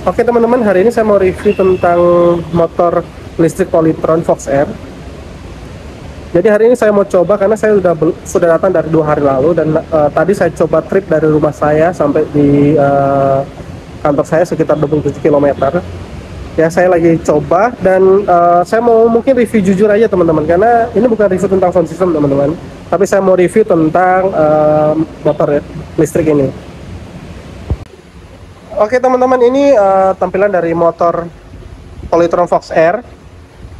Oke teman-teman, hari ini saya mau review tentang motor listrik Polytron Fox R. Jadi hari ini saya mau coba karena saya sudah datang dari 2 hari lalu dan tadi saya coba trip dari rumah saya sampai di kantor saya sekitar 27 km. Ya saya lagi coba dan saya mau mungkin review jujur aja teman-teman, karena ini bukan review tentang sound system teman-teman, tapi saya mau review tentang motor listrik ini. Oke teman-teman, ini tampilan dari motor Polytron Fox R.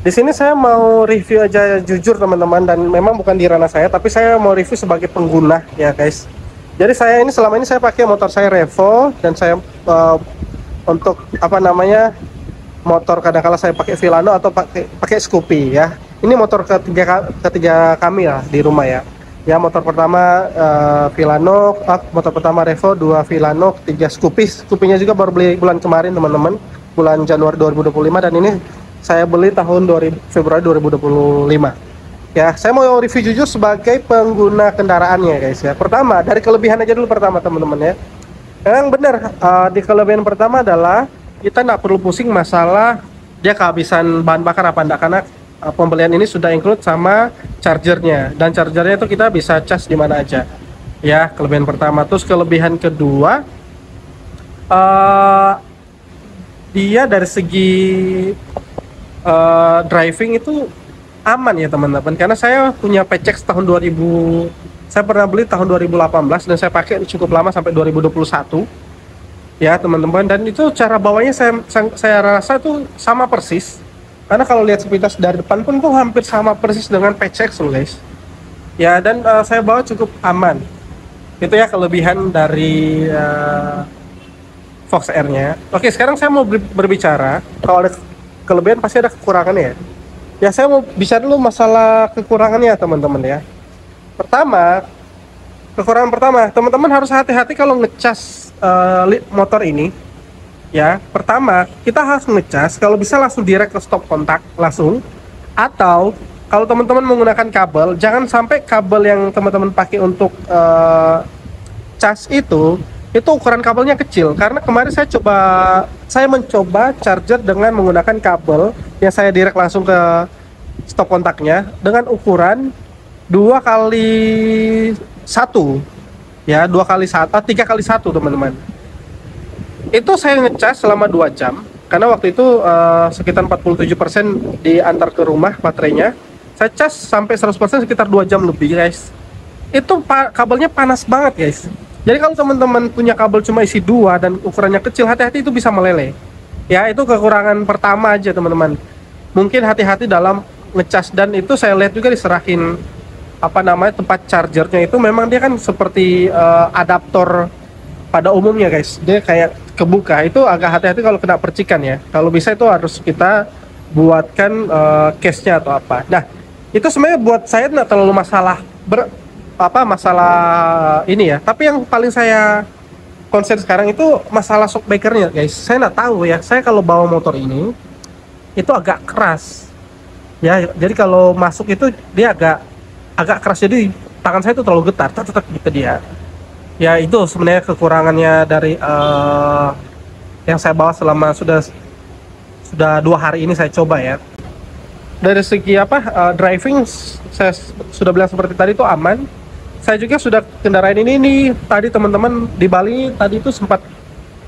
Di sini saya mau review aja jujur teman-teman, dan memang bukan di ranah saya, tapi saya mau review sebagai pengguna ya guys. Jadi selama ini saya pakai motor saya Revo, dan saya untuk motor kadang-kala saya pakai Vilano atau pakai Scoopy ya. Ini motor ketiga kami lah di rumah ya. Ya, motor pertama Vilano, motor pertama Revo, 2 Vilano, 3 Scoopy. Scoopy-nya juga baru beli bulan kemarin teman-teman, bulan Januari 2025, dan ini saya beli tahun Februari 2025. Ya, saya mau review jujur sebagai pengguna kendaraannya guys ya. Pertama, dari kelebihan aja dulu pertama teman-teman ya. Yang benar, di kelebihan pertama adalah kita nggak perlu pusing masalah dia kehabisan bahan bakar apa enggak, karena pembelian ini sudah include sama chargernya, dan chargernya itu kita bisa cas di mana aja ya. Kelebihan pertama. Terus kelebihan kedua, dia dari segi driving itu aman ya teman-teman, karena saya punya PCX tahun 2000, saya pernah beli tahun 2018 dan saya pakai cukup lama sampai 2021 ya teman-teman. Dan itu cara bawanya saya rasa itu sama persis, karena kalau lihat sepintas dari depan pun tuh hampir sama persis dengan PCX loh guys ya. Dan saya bawa cukup aman. Itu ya kelebihan dari Fox R nya. Oke, sekarang saya mau berbicara, kalau ada kelebihan pasti ada kekurangannya ya. Ya, saya mau bicara dulu masalah kekurangannya teman-teman ya. Kekurangan pertama, teman-teman harus hati-hati kalau ngecas motor ini ya. Pertama, kita harus ngecas kalau bisa langsung direct ke stop kontak langsung, atau kalau teman-teman menggunakan kabel, jangan sampai kabel yang teman-teman pakai untuk cas itu ukuran kabelnya kecil. Karena kemarin saya mencoba charger dengan menggunakan kabel yang saya direct langsung ke stop kontaknya dengan ukuran 2x1 ya, 2x1, 3x1 teman-teman. Itu saya ngecas selama 2 jam, karena waktu itu sekitar 47% diantar ke rumah baterainya. Saya cas sampai 100% sekitar 2 jam lebih guys. Itu kabelnya panas banget guys. Jadi kalau teman-teman punya kabel cuma isi 2 dan ukurannya kecil, hati-hati itu bisa meleleh ya. Itu kekurangan pertama aja teman-teman, mungkin hati-hati dalam ngecas. Dan itu saya lihat juga diserahin tempat chargernya itu memang dia kan seperti adaptor pada umumnya guys, dia kayak kebuka. Itu agak hati-hati kalau kena percikan ya. Kalau bisa itu harus kita buatkan case-nya atau apa. Nah, itu sebenarnya buat saya nggak terlalu masalah ini ya. Tapi yang paling saya concern sekarang itu masalah shockbreaker-nya guys. Saya nggak tahu ya, saya kalau bawa motor ini itu agak keras ya. Jadi kalau masuk itu dia agak keras, jadi tangan saya itu terlalu getar, tetap gitu dia ya. Itu sebenarnya kekurangannya dari yang saya bawa selama sudah 2 hari ini saya coba ya. Dari segi driving, saya sudah bilang seperti tadi itu aman. Saya juga sudah kendaraan ini tadi teman-teman, di Bali tadi itu sempat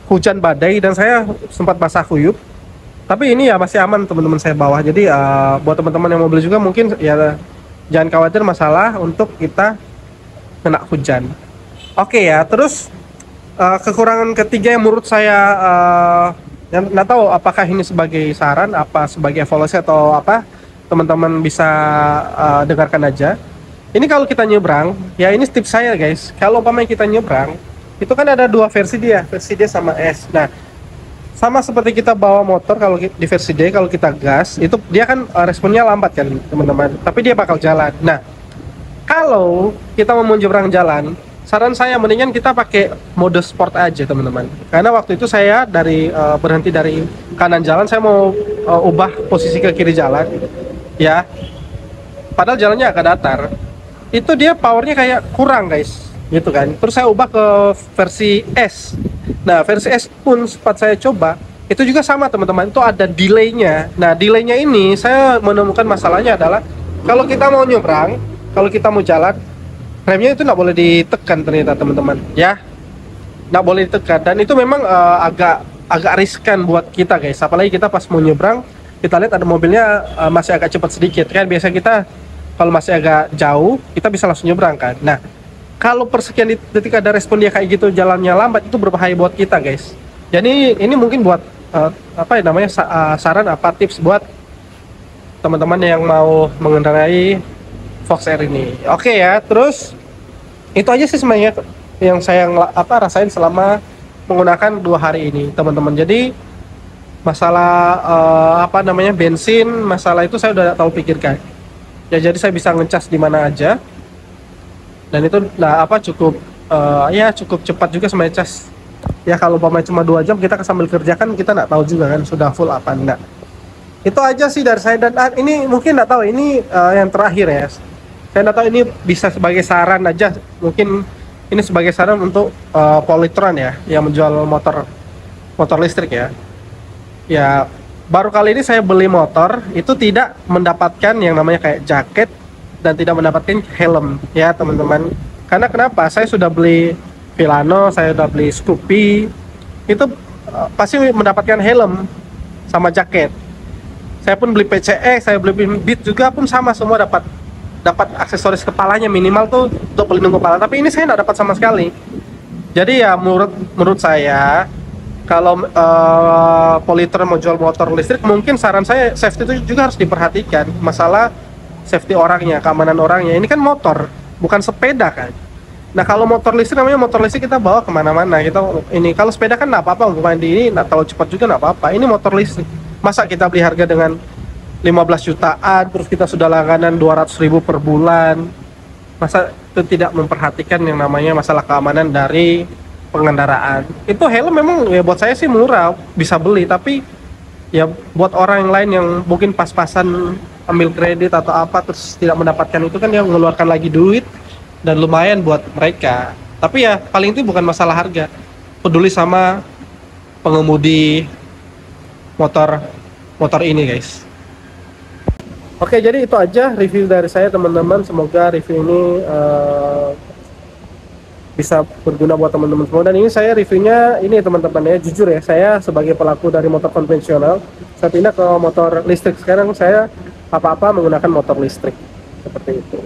hujan badai dan saya sempat basah kuyup, tapi ini ya masih aman teman-teman saya bawa. Jadi buat teman-teman yang mau beli juga mungkin ya jangan khawatir masalah untuk kita kena hujan. Oke ya, terus kekurangan ketiga yang menurut saya, yang nggak tahu apakah ini sebagai saran, apa sebagai evaluasi atau apa, teman-teman bisa dengarkan aja. Ini kalau kita nyebrang ya, ini tips saya guys, kalau umpamanya kita nyebrang itu kan ada 2 versi D sama S. Nah, sama seperti kita bawa motor, kalau di versi D kalau kita gas itu dia kan responnya lambat kan teman-teman, tapi dia bakal jalan. Nah, kalau kita mau menyeberang jalan, saran saya mendingan kita pakai mode sport aja teman-teman, karena waktu itu saya berhenti dari kanan jalan, saya mau ubah posisi ke kiri jalan ya, padahal jalannya agak datar, itu dia powernya kayak kurang guys gitu kan. Terus saya ubah ke versi S. Nah, versi S pun sempat saya coba, Itu juga sama teman-teman, itu ada delaynya. Nah, delaynya ini saya menemukan masalahnya adalah kalau kita mau nyebrang, kalau kita mau jalan, remnya itu nggak boleh ditekan ternyata teman-teman, ya, nggak boleh ditekan. Dan itu memang agak riskan buat kita guys, apalagi kita pas mau nyebrang, kita lihat ada mobilnya masih agak cepat sedikit kan. Biasa kita kalau masih agak jauh, kita bisa langsung nyebrang kan. Nah, kalau persekian detik ada respon dia kayak gitu, jalannya lambat, itu berbahaya buat kita guys. Jadi ini mungkin buat apa ya namanya, saran apa tips buat teman-teman yang mau mengendarai Fox R ini. Oke ya, terus itu aja sih sebenarnya yang saya rasain selama menggunakan 2 hari ini teman-teman. Jadi masalah apa namanya, bensin, masalah itu saya udah tahu pikirkan ya. Jadi saya bisa ngecas di mana aja, dan itu cukup ya cukup cepat juga sebenarnya cas ya. Kalau umpamanya cuma 2 jam, kita sambil kerjakan, kita nggak tahu juga kan sudah full apa enggak. Itu aja sih dari saya. Dan ini mungkin nggak tahu, ini yang terakhir ya, saya nggak tahu ini bisa sebagai saran aja, mungkin ini sebagai saran untuk Polytron ya, yang menjual motor listrik ya. Ya, baru kali ini saya beli motor itu tidak mendapatkan yang namanya kayak jaket dan tidak mendapatkan helm ya teman-teman. Karena kenapa? Saya sudah beli Villano, saya sudah beli Scoopy, itu pasti mendapatkan helm sama jaket. Saya pun beli PCX, saya beli Beat juga pun sama, semua dapat aksesoris kepalanya minimal tuh untuk pelindung kepala. Tapi ini saya nggak dapat sama sekali. Jadi ya menurut saya, kalau Polytron mau jual motor listrik, mungkin saran saya safety itu juga harus diperhatikan. Masalah safety orangnya, keamanan orangnya. Ini kan motor, bukan sepeda kan. Nah, kalau motor listrik, namanya motor listrik, kita bawa kemana-mana. Ini kalau sepeda kan nggak apa-apa, bukan ini nggak terlalu cepat juga nggak apa-apa. Ini motor listrik. Masa kita beli harga dengan 15 jutaan, terus kita sudah langganan 200.000 per bulan. Masa itu tidak memperhatikan yang namanya masalah keamanan dari pengendaraan. Itu helm memang ya buat saya sih murah, bisa beli, tapi ya buat orang yang lain yang mungkin pas-pasan ambil kredit atau apa terus tidak mendapatkan itu, kan yang mengeluarkan lagi duit dan lumayan buat mereka. Tapi ya paling itu bukan masalah harga, peduli sama pengemudi motor ini guys. Oke, jadi itu aja review dari saya teman-teman. Semoga review ini bisa berguna buat teman-teman semua. Dan ini saya reviewnya ini teman-teman ya, jujur ya, saya sebagai pelaku dari motor konvensional, saya pindah ke motor listrik. Sekarang saya apa-apa menggunakan motor listrik seperti itu.